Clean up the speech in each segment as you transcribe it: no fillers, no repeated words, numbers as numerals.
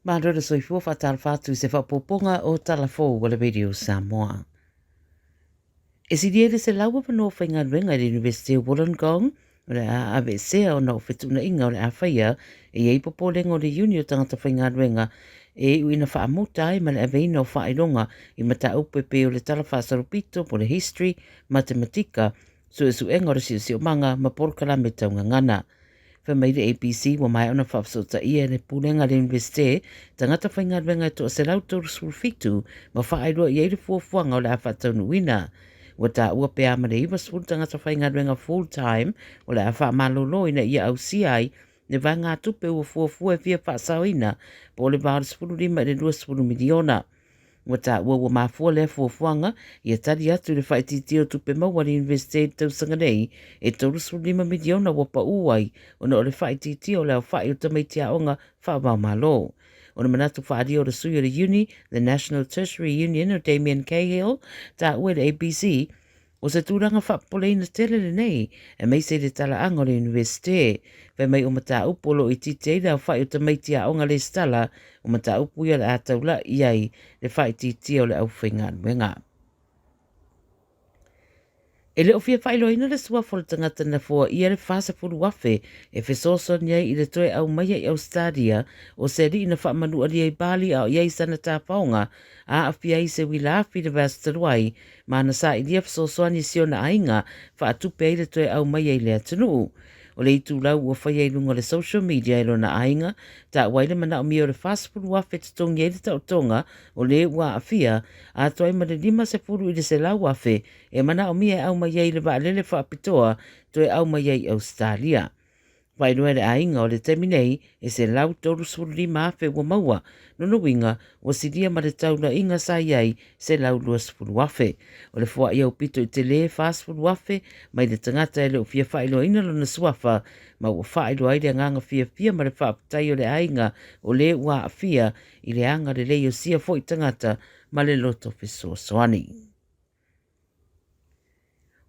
Mahadora soifua whatara whātu se whapoponga o Tala Fou wala radio Samoa. E si diere se laua pano whainga ruenga i University of Wollongong, o le a ABC o na whetuna inga o le a whaia, e ei popolenga o le uni o tangata whainga ruenga, e uina wha amuta e ma le aveina o whaeronga i mata upepe o le tala whasaropito po le history, matematika, so e suenga o le si o manga ma porkala me taunga ngana. Whamai le ABC wa mai ona whapsota ia le pulenga le universite, tangata whainga ruenga to se lautor sulfitu, ma whaeroa i eire fuafuanga o le awhatau wina. Wa ta ua pea ma le iwa sul tangata whainga ruenga full time, o le awha malolo ina ia au siai, ne vai ngā tupe ua fuafua e fia whaasawina, po le vāra spuru rima le 2 miliona. Wa ta ua mafua le fuafuanga, ia tari atu le whaititio tupe maua le universite tau sanganei, e toru 5 miliona wa pa uai, ona o le whaititio le au whai o tamaitia onga whaamau malo. Ona manatu whaari o le sui o le uni, the National Tertiary Union o Damien Cahill, ta ua le ABC, o se tūranga whapoleina tele le nei, e mei se le tala anga o le universite, whai mai o mata upolo i titei au whai o tamaitia onga le stala, o mata upu ia le ataula iai le whai titia o le au whainga nuenga. E le ofia whailoina le suafo le tangata na fua ia le whasa furu wafe e whesoso niai i le toe au maia i Ausetalia o se ri ina whamanu ali ai Bali au iai sana tā paonga a awhia i se wila afi le vastaruai ma na sa i lia whesoso ani siona ainga wha atupe i le toe au maia i le atunu. O le itu lau ua whaia i lunga le social media i lona ainga, ta waile mana o mi o le fastfood wafe te tongi e le tautonga o le ua awhia, a toi ma le 5 se furu i le se lau wafe, e mana o mi e au mai le wa lele whaapitoa to e au mai i Ausetalia. Wai noe le ainga o le teminei e se lau toru sururi maafe ua maua, nono winga o siria ma le tauna inga sa iai se lau lua sifuru wafe. O le fua iau pito i te le fastfood wafe, mai le tangata e le o fia whailo ina lona suafa, ma ua whailo aile nganga fia ma le whaapitai o le ainga o le ua a fia i le anga le leo sia fo i tangata ma le loto fiso soani.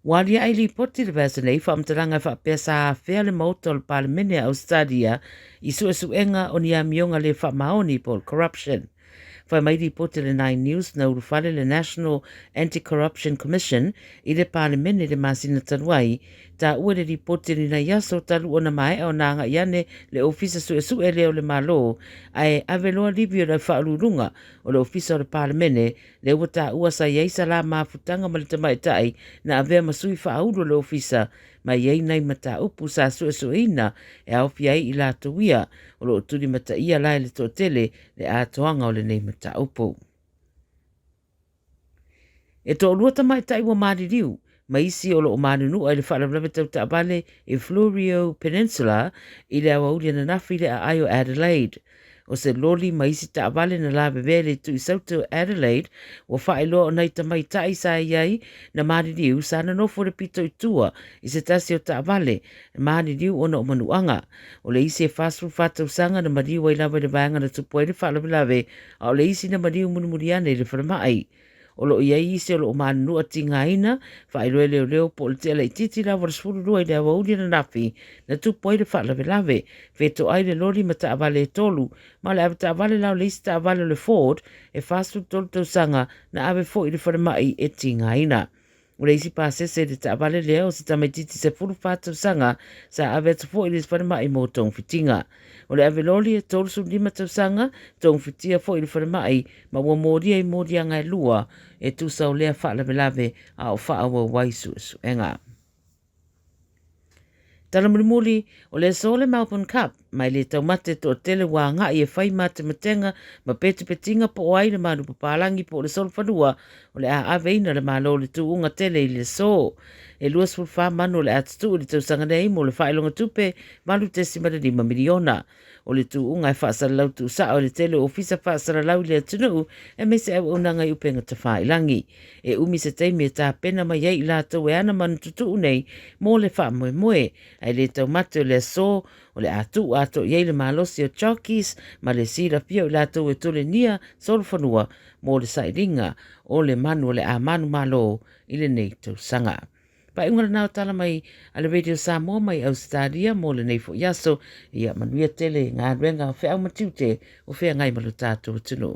Walia ai li poti le vasa nei whaamtaranga whaapea sa whea le mauta o le palemene au Stadia i suenga o ni a mionga le whaamaoni po corruption. Whai mai li poti le 9 News na urufale le National Anti-Corruption Commission i le palemene le masina tanuai ta ua le li poti ni na yaso talu o na mai o nanga iane le ofisa sue leo le malo ai aveloa livio le whaalurunga o le ofisa o le palemene le ua ta ua sa iaisa la mafutanga ma le tamaitai na avea masui whaaudo le ofisa ma iei nei mata upu sa suesueina e au fiai i la tuia o lo turi mata ia lai le totele le atoanga o le nei mata upu. E to luata mai tai wa maririu, ma isi o lo o marinu ai le whaalablame tau taabale e Florio Peninsula i le awa uri na nafi le a aio Adelaide. O se loli ma isi taabale na la bebele tu i sautu Adelaide wa whaeloa o nei tamai tai sa iai na maririu sa na nofo le pito i tua i se tasi o taabale na maririu ona o manuanga. O le isi e whasru whatau sanga na mariu ai lawa le vanga na tupoe le whaalablame a o le isi na mariu munumuriane le whalamai. O lo ia isi o lo manu ati ngaina, whaeloe leo po le tela i titi la warsfuru rua i le awa uri na nafi, na tupoi le whaalablame, feto ai le lori ma taavale e tolu, ma le ave taavale lau le isi taavale le Ford, e whasru tolu tau sanga na ave fo i le whalamai e ti ngaina. O le isi pāsese le taavale leo se tamaititi se furu whātau sanga sa ave atu fo i le whalamai mo tong fitinga. O le ave loli e tolu su 5 tau sanga, tong fitia fo i le whalamai, ma ua moria i moria ngai lua, e tu sau lea whaalavelave a o whaawa waisu enga. Tala mulimuli o le sole Melbourne Cup, mai le taumate to tele wā ngā i e whai mate matenga ma pete petinga po o aile manu papalangi po le sol whanua o le a aveina le malo le tu unga tele i le so. E luas fulwha manu le atatu o le tausanga nei mo le whaelonga tupe malu tesi mara 5 miliona. O le tu unga e whaasara lau tu sa o le tele ofisa whaasara lau le atunu e me se au unanga i upenga ta whaelangi. E umi se teimi e tā pena mai ei la tau e ana manu tutu nei mo le wha moe moe. Ai le taumate o le so o le atu ato iei le malosi o chokis ma le sira pia o le ato e tole nia solfanua mo le sairinga o le manu o le a manu malo i le nei tau sanga. Pa ingola nao tala mai ala radio Samoa mai Ausetalia mo le nei fo yaso ia manuia tele ngā ruenga o whea matiu te o whea ngai malu tātou tunu.